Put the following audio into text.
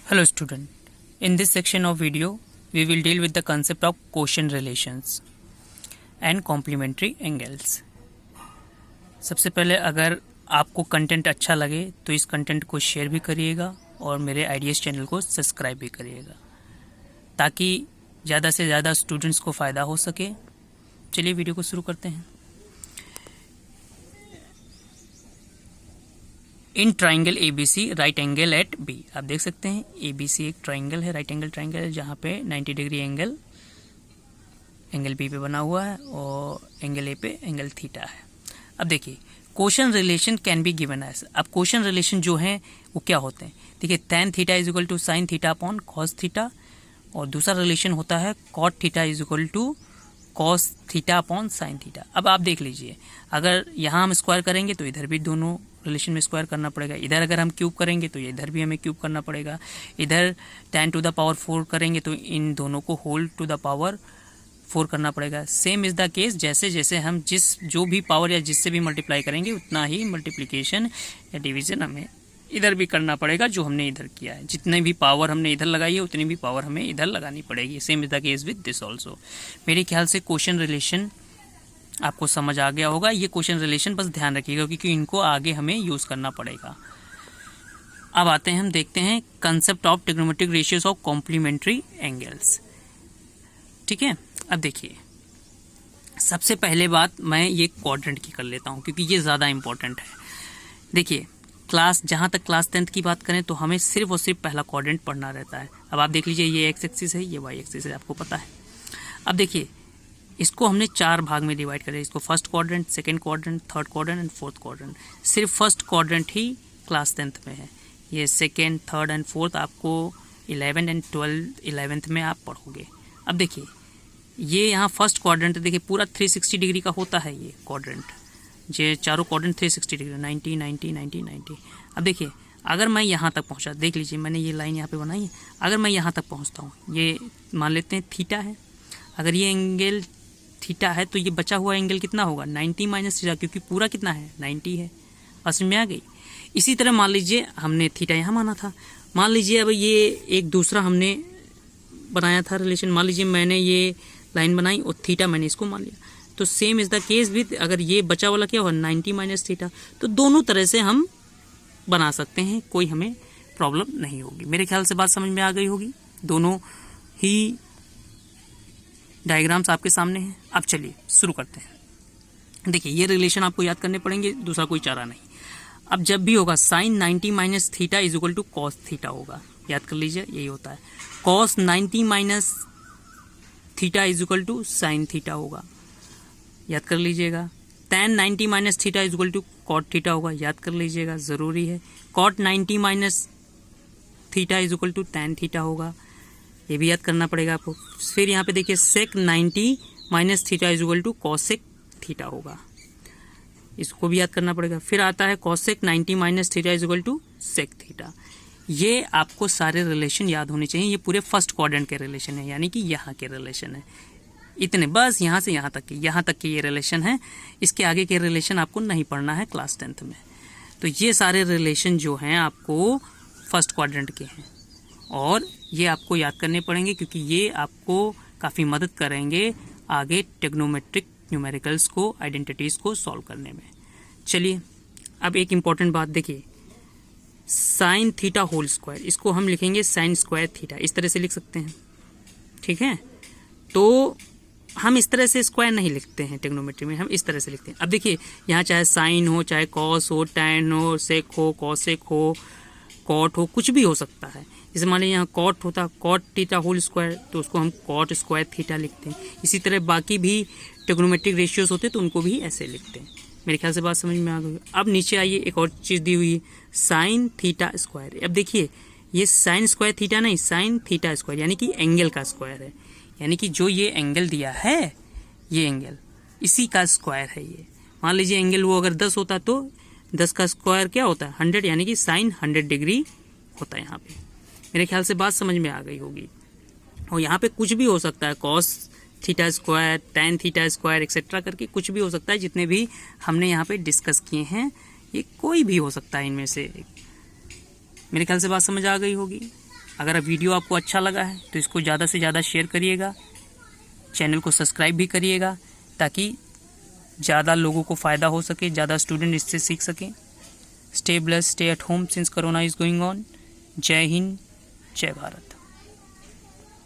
Hello student, in this section of video we will deal with the concept of quotient relations and complementary angles। सबसे पहले अगर आपको content अच्छा लगे तो इस कंटेंट को शेयर भी करिएगा और मेरे आइडियाज़ चैनल को सब्सक्राइब भी करिएगा ताकि ज़्यादा से ज़्यादा स्टूडेंट्स को फ़ायदा हो सके। चलिए वीडियो को शुरू करते हैं। In triangle A B C right angle at B, आप देख सकते हैं ए बी सी एक ट्राइंगल है, राइट एंगल ट्राइंगल है जहाँ पे 90 डिग्री एंगल बी पे बना हुआ है और एंगल ए पे एंगल थीटा है। अब देखिए quotient relation can be given as, अब क्वोशंट रिलेशन जो है वो क्या होते हैं, देखिए tan theta is equal to sine theta upon cos theta, और दूसरा रिलेशन होता है cot theta is equal to cos theta upon sine theta. अब आप देख लीजिए अगर यहाँ हम स्क्वायर करेंगे तो इधर भी दोनों रिलेशन में स्क्वायर करना पड़ेगा, इधर अगर हम क्यूब करेंगे तो इधर भी हमें क्यूब करना पड़ेगा, इधर tan टू द पावर 4 करेंगे तो इन दोनों को होल टू द पावर 4 करना पड़ेगा। सेम इज़ द केस, जैसे जैसे हम जो भी पावर या जिससे भी मल्टीप्लाई करेंगे उतना ही मल्टीप्लिकेशन या डिवीजन हमें इधर भी करना पड़ेगा जो हमने इधर किया है। जितने भी पावर हमने इधर लगाई है उतनी भी पावर हमें इधर लगानी पड़ेगी। Same is the case with this also. मेरे ख्याल से क्वोशंट रिलेशन आपको समझ आ गया होगा। ये क्वोशंट रिलेशन बस ध्यान रखिएगा क्योंकि इनको आगे हमें यूज़ करना पड़ेगा। अब आते हैं, हम देखते हैं concept of trigonometric ratios of complementary angles. ठीक है, अब देखिए सबसे पहले बात मैं ये क्वाड्रेंट की कर लेता हूँ क्योंकि ये ज़्यादा इंपॉर्टेंट है। देखिए जहाँ तक क्लास 10th की बात करें तो हमें सिर्फ और सिर्फ पहला क्वाड्रेंट पढ़ना रहता है। अब आप देख लीजिए ये एक्स एक्सिस है, ये वाई एक्सिस है, आपको पता है। अब देखिए इसको हमने 4 भाग में डिवाइड करें, इसको first quadrant, second quadrant, third quadrant and fourth quadrant. सिर्फ फर्स्ट क्वाड्रेंट ही क्लास 10th में है, ये सेकंड, थर्ड एंड फोर्थ आपको 11th एंड 11th में आप पढ़ोगे। अब देखिए ये यहाँ फर्स्ट क्वाड्रेंट देखिए पूरा 360 डिग्री का होता है ये क्वाड्रेंट, ये चारों क्वाड्रेंट 360 डिग्री 90 90 90 90। अब देखिए अगर मैं यहाँ तक पहुँचा, देख लीजिए मैंने ये लाइन यहाँ पे बनाई है, अगर मैं यहाँ तक पहुँचता हूँ, ये मान लेते हैं थीटा है, अगर ये एंगल थीटा है तो ये बचा हुआ एंगल कितना होगा 90 माइनस थीटा, क्योंकि पूरा कितना है 90 है। बस में आ गई। इसी तरह मान लीजिए हमने थीटा यहाँ माना था, मान लीजिए अब ये एक दूसरा हमने बनाया था रिलेशन, मान लीजिए मैंने ये लाइन बनाई और थीटा मैंने इसको मान लिया, तो same is the case with अगर ये बचा वाला क्या होगा 90 माइनस थीटा। तो दोनों तरह से हम बना सकते हैं, कोई हमें प्रॉब्लम नहीं होगी। मेरे ख्याल से बात समझ में आ गई होगी। दोनों ही डायग्राम्स आपके सामने हैं। अब चलिए शुरू करते हैं। देखिए ये रिलेशन आपको याद करने पड़ेंगे, दूसरा कोई चारा नहीं। अब जब भी होगा sine 90 minus theta is equal to cos theta होगा, याद कर लीजिए यही होता है। Cos 90 minus theta is equal to sine theta होगा, याद कर लीजिएगा। tan 90 minus theta is equal to cot theta होगा, याद कर लीजिएगा, ज़रूरी है। Cot 90 minus theta is equal to tan theta होगा, ये भी याद करना पड़ेगा आपको। फिर यहाँ पे देखिए sec 90 minus theta is equal to cosec theta होगा, इसको भी याद करना पड़ेगा। फिर आता है cosec 90 minus theta is equal to sec theta. ये आपको सारे रिलेशन याद होने चाहिए। ये पूरे फर्स्ट क्वाड्रेंट के रिलेशन है, यानी कि यहाँ के रिलेशन है, इतने बस यहाँ से यहाँ तक के ये रिलेशन है। इसके आगे के रिलेशन आपको नहीं पढ़ना है क्लास 10th में। तो ये सारे रिलेशन जो हैं आपको फर्स्ट क्वाड्रेंट के हैं और ये आपको याद करने पड़ेंगे क्योंकि ये आपको काफ़ी मदद करेंगे आगे ट्रिग्नोमेट्रिक न्यूमेरिकल्स को, आइडेंटिटीज़ को सॉल्व करने में। चलिए अब एक इम्पॉर्टेंट बात देखिए, साइन थीटा होल स्क्वायर, इसको हम लिखेंगे साइन स्क्वायर थीटा, इस तरह से लिख सकते हैं। ठीक है, तो हम इस तरह से स्क्वायर नहीं लिखते हैं ट्रिग्नोमेट्री में, हम इस तरह से लिखते हैं। अब देखिए यहाँ चाहे साइन हो, चाहे कॉस हो, टैन हो, सेक हो, कॉसेक हो, कॉट हो, कुछ भी हो सकता है। जैसे मान लीजिए यहाँ कॉट होता, कॉट थीटा होल स्क्वायर, तो उसको हम कॉट स्क्वायर थीटा लिखते हैं। इसी तरह बाकी भी ट्रिग्नोमेट्रिक रेशियोज होते तो उनको भी ऐसे लिखते हैं। मेरे ख्याल से बात समझ में आ गई। अब नीचे आइए, एक और चीज़ दी हुई है साइन थीटा स्क्वायर। अब देखिए ये साइन स्क्वायर थीटा नहीं, साइन थीटा स्क्वायर, यानी कि एंगल का स्क्वायर है, यानी कि जो ये एंगल दिया है ये एंगल इसी का स्क्वायर है। ये मान लीजिए एंगल वो अगर 10 होता तो 10 का स्क्वायर क्या होता है 100, यानी कि साइन 100 डिग्री होता है यहाँ पे। मेरे ख्याल से बात समझ में आ गई होगी। और यहाँ पे कुछ भी हो सकता है, cos theta square, tan theta square etcetera करके कुछ भी हो सकता है। जितने भी हमने यहाँ पे डिस्कस किए हैं ये कोई भी हो सकता है इनमें से। मेरे ख्याल से बात समझ आ गई होगी। अगर वीडियो आपको अच्छा लगा है तो इसको ज़्यादा से ज़्यादा शेयर करिएगा, चैनल को सब्सक्राइब भी करिएगा ताकि ज़्यादा लोगों को फ़ायदा हो सके, ज़्यादा स्टूडेंट इससे सीख सकें। Stay blessed, stay at home since corona is going on. जय हिंद, जय भारत।